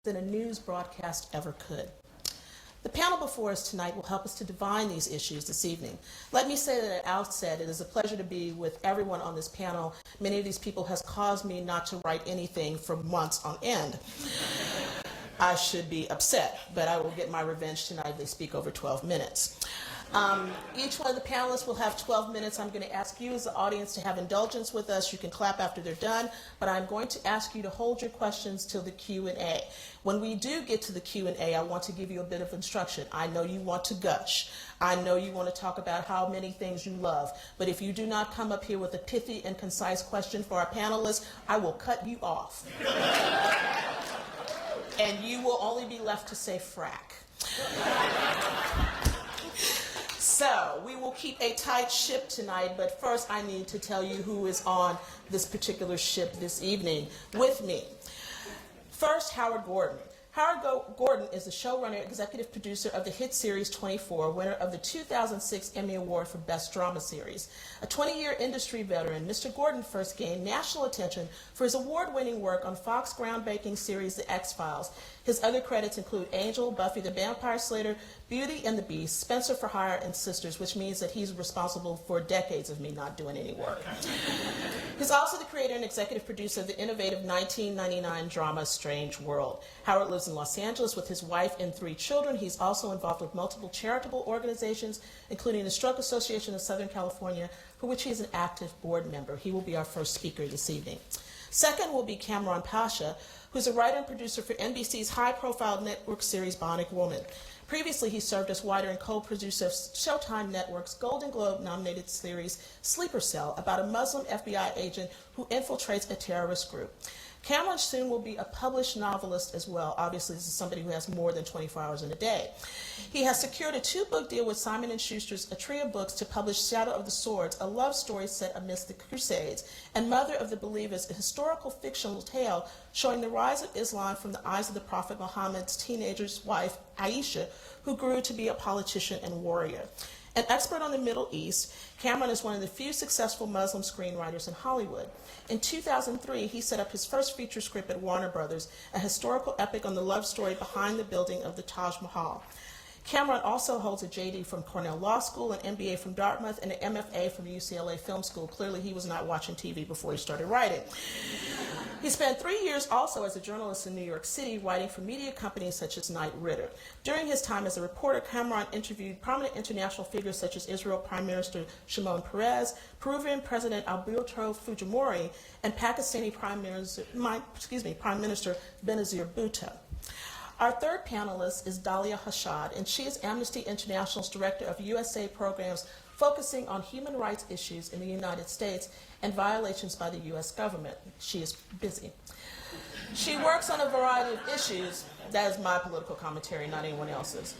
than a news broadcast ever could. The panel before us tonight will help us to divine these issues this evening. Let me say that at the outset, it is a pleasure to be with everyone on this panel. Many of these people has caused me not to write anything for months on end. I should be upset, but I will get my revenge tonight. They speak over 12 minutes. Each one of the panelists will have 12 minutes. I'm going to ask you as the audience to have indulgence with us. You can clap after they're done, but I'm going to ask you to hold your questions till the Q&A. When we do get to the Q&A, I want to give you a bit of instruction. I know you want to gush. I know you want to talk about how many things you love, but if you do not come up here with a pithy and concise question for our panelists, I will cut you off. And you will only be left to say frack. So we will keep a tight ship tonight, but first I need to tell you who is on this particular ship this evening with me. First, Howard Gordon. Howard Gordon is the showrunner, executive producer of the hit series 24, winner of the 2006 Emmy Award for Best Drama Series. A 20-year industry veteran, Mr. Gordon first gained national attention for his award-winning work on Fox groundbreaking series The X-Files. His other credits include Angel, Buffy the Vampire Slayer, Beauty and the Beast, Spencer for Hire, and Sisters, which means that he's responsible for decades of me not doing any work. He's also the creator and executive producer of the innovative 1999 drama Strange World. Howard lives in Los Angeles with his wife and 3 children. He's also involved with multiple charitable organizations, including the Stroke Association of Southern California, for which he is an active board member. He will be our first speaker this evening. Second will be Kamran Pasha, who's a writer and producer for NBC's high-profile network series Bionic Woman. Previously, he served as writer and co-producer of Showtime Network's Golden Globe-nominated series Sleeper Cell, about a Muslim FBI agent who infiltrates a terrorist group. Kamran soon will be a published novelist as well. Obviously, this is somebody who has more than 24 hours in a day. He has secured a 2-book deal with Simon & Schuster's Atria Books to publish Shadow of the Swords, a love story set amidst the Crusades, and Mother of the Believers, a historical fictional tale showing the rise of Islam from the eyes of the Prophet Muhammad's teenager's wife, Aisha, who grew to be a politician and warrior. An expert on the Middle East, Kamran is one of the few successful Muslim screenwriters in Hollywood. In 2003, he set up his first feature script at Warner Brothers, a historical epic on the love story behind the building of the Taj Mahal. Kamran also holds a JD from Cornell Law School, an MBA from Dartmouth, and an MFA from UCLA Film School. Clearly, he was not watching TV before he started writing. He spent 3 years also as a journalist in New York City, writing for media companies such as Knight Ridder. During his time as a reporter, Kamran interviewed prominent international figures such as Israel Prime Minister Shimon Peres, Peruvian President Alberto Fujimori, and Pakistani Prime Minister Benazir Bhutto. Our third panelist is Dalia Hashad, and she is Amnesty International's Director of USA programs focusing on human rights issues in the United States and violations by the U.S. government. She is busy. She works on a variety of issues. That is my political commentary, not anyone else's,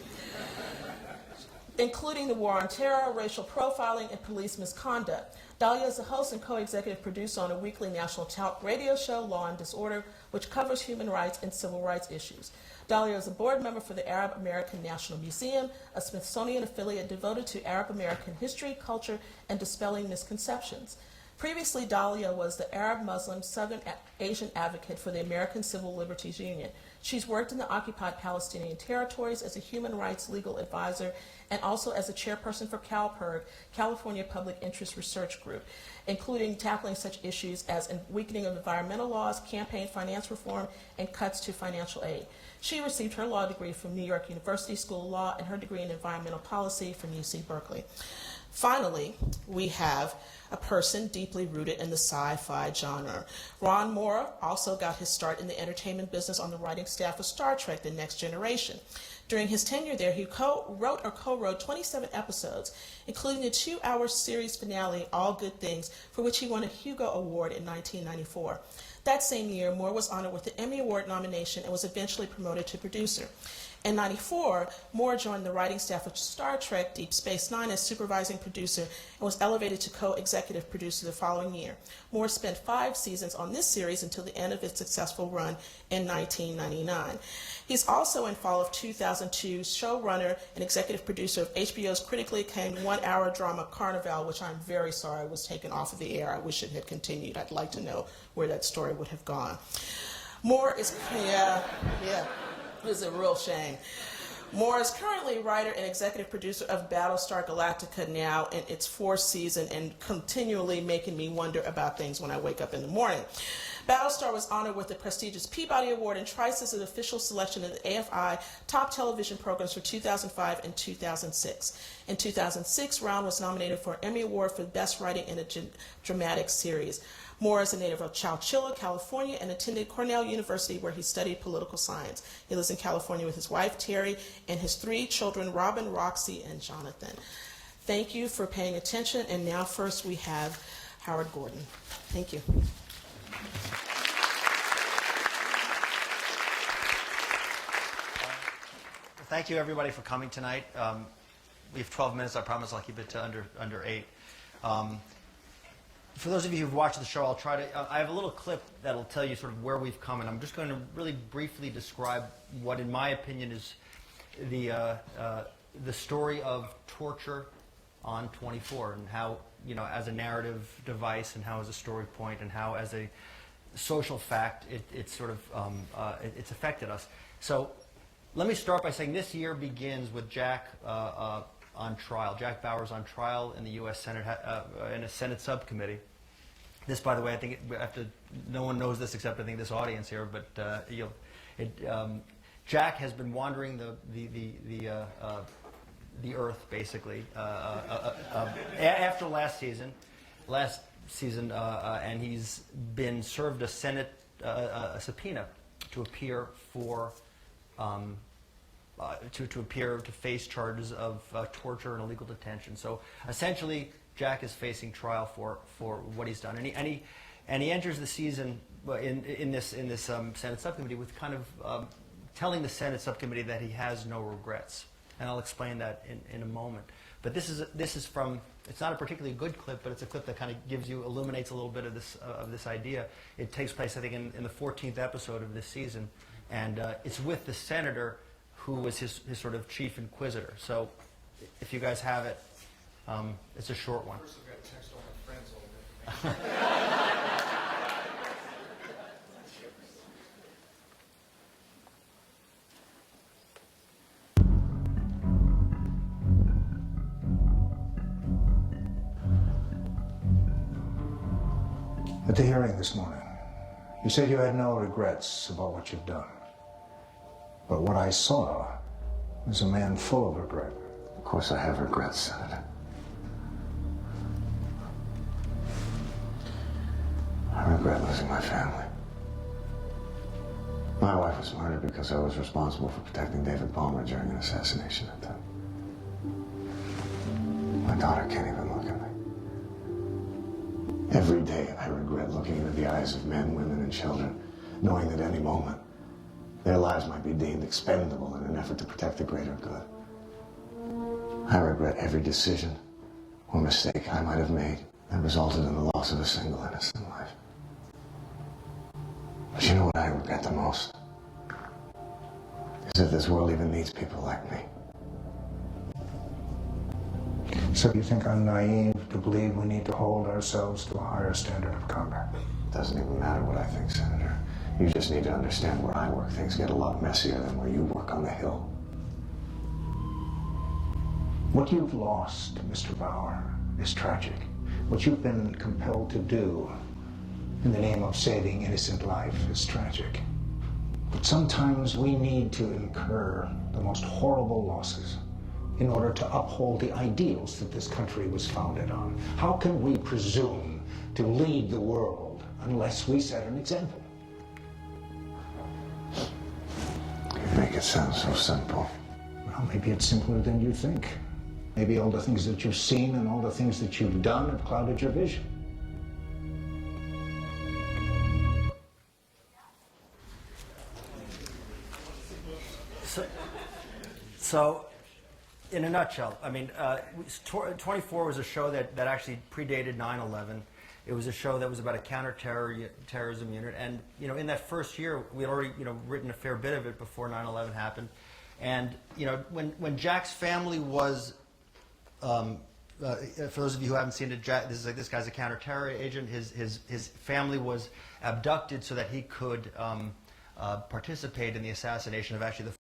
including the war on terror, racial profiling, and police misconduct. Dalia is the host and co-executive producer on a weekly national talk radio show, Law and Disorder, which covers human rights and civil rights issues. Dalia is a board member for the Arab American National Museum, a Smithsonian affiliate devoted to Arab American history, culture, and dispelling misconceptions. Previously, Dalia was the Arab Muslim Southern Asian advocate for the American Civil Liberties Union. She's worked in the occupied Palestinian territories as a human rights legal advisor and also as a chairperson for CalPIRG, California Public Interest Research Group, including tackling such issues as weakening of environmental laws, campaign finance reform, and cuts to financial aid. She received her law degree from New York University School of Law and her degree in environmental policy from UC Berkeley. Finally, we have a person deeply rooted in the sci-fi genre. Ron Moore also got his start in the entertainment business on the writing staff of Star Trek: The Next Generation. During his tenure there, he co-wrote 27 episodes, including the 2-hour series finale, All Good Things, for which he won a Hugo Award in 1994. That same year, Moore was honored with the Emmy Award nomination and was eventually promoted to producer. In 1994, Moore joined the writing staff of Star Trek Deep Space Nine as supervising producer and was elevated to co-executive producer the following year. Moore spent 5 seasons on this series until the end of its successful run in 1999. He's also in fall of 2002 showrunner and executive producer of HBO's critically acclaimed 1-hour drama Carnival, which I'm very sorry was taken off of the air. I wish it had continued. I'd like to know where that story would have gone. Moore is, yeah. It is a real shame. Moore is currently writer and executive producer of Battlestar Galactica, now in its 4th season, and continually making me wonder about things when I wake up in the morning. Battlestar was honored with the prestigious Peabody Award and twice as an official selection in the AFI Top Television Programs for 2005 and 2006. In 2006, Round was nominated for an Emmy Award for Best Writing in a Dramatic Series. Moore is a native of Chowchilla, California, and attended Cornell University, where he studied political science. He lives in California with his wife, Terry, and his 3 children, Robin, Roxy, and Jonathan. Thank you for paying attention, and now first we have Howard Gordon. Thank you. Thank you, everybody, for coming tonight. We have 12 minutes. I promise I'll keep it to under 8. For those of you who've watched the show, I'll try to. I have a little clip that'll tell you sort of where we've come, and I'm just going to really briefly describe what, in my opinion, is the story of torture on 24, and how, as a narrative device, and how as a story point, and how as a social fact, it's sort of it's affected us. So, let me start by saying this year begins with Jack on trial. Jack Bauer's on trial in the U.S. Senate in a Senate subcommittee. This, by the way, I think no one knows this except I think this audience here. But Jack has been wandering the earth basically after last season, and he's been served a Senate a subpoena to appear for. To face charges of torture and illegal detention. So essentially, Jack is facing trial for what he's done, and he enters the season in this Senate subcommittee with kind of telling the Senate subcommittee that he has no regrets, and I'll explain that in a moment. But this is from. It's not a particularly good clip, but it's a clip that kind of illuminates a little bit of this idea. It takes place, I think, in the 14th episode of this season, and it's with the senator who was his sort of chief inquisitor. So, if you guys have it, it's a short one. First, I've got to text all my friends all the information. At the hearing this morning, you said you had no regrets about what you've done. But what I saw was a man full of regret. Of course I have regrets, Senator. I regret losing my family. My wife was murdered because I was responsible for protecting David Palmer during an assassination attempt. My daughter can't even look at me. Every day I regret looking into the eyes of men, women, and children, knowing that any moment their lives might be deemed expendable in an effort to protect the greater good. I regret every decision or mistake I might have made that resulted in the loss of a single innocent life. But you know what I regret the most? Is that this world even needs people like me. So you think I'm naive to believe we need to hold ourselves to a higher standard of conduct? It doesn't even matter what I think, Senator. You just need to understand where I work. Things get a lot messier than where you work on the Hill. What you've lost, Mr. Bauer, is tragic. What you've been compelled to do in the name of saving innocent life is tragic. But sometimes we need to incur the most horrible losses in order to uphold the ideals that this country was founded on. How can we presume to lead the world unless we set an example? You make it sound so simple. Well, maybe it's simpler than you think. Maybe all the things that you've seen and all the things that you've done have clouded your vision. So, in a nutshell, I mean, 24 was a show that actually predated 9/11. It was a show that was about a counterterrorism unit, and in that first year, we had already written a fair bit of it before 9/11 happened, and when Jack's family was, for those of you who haven't seen it, this guy's a counterterror agent. His family was abducted so that he could participate in the assassination of actually the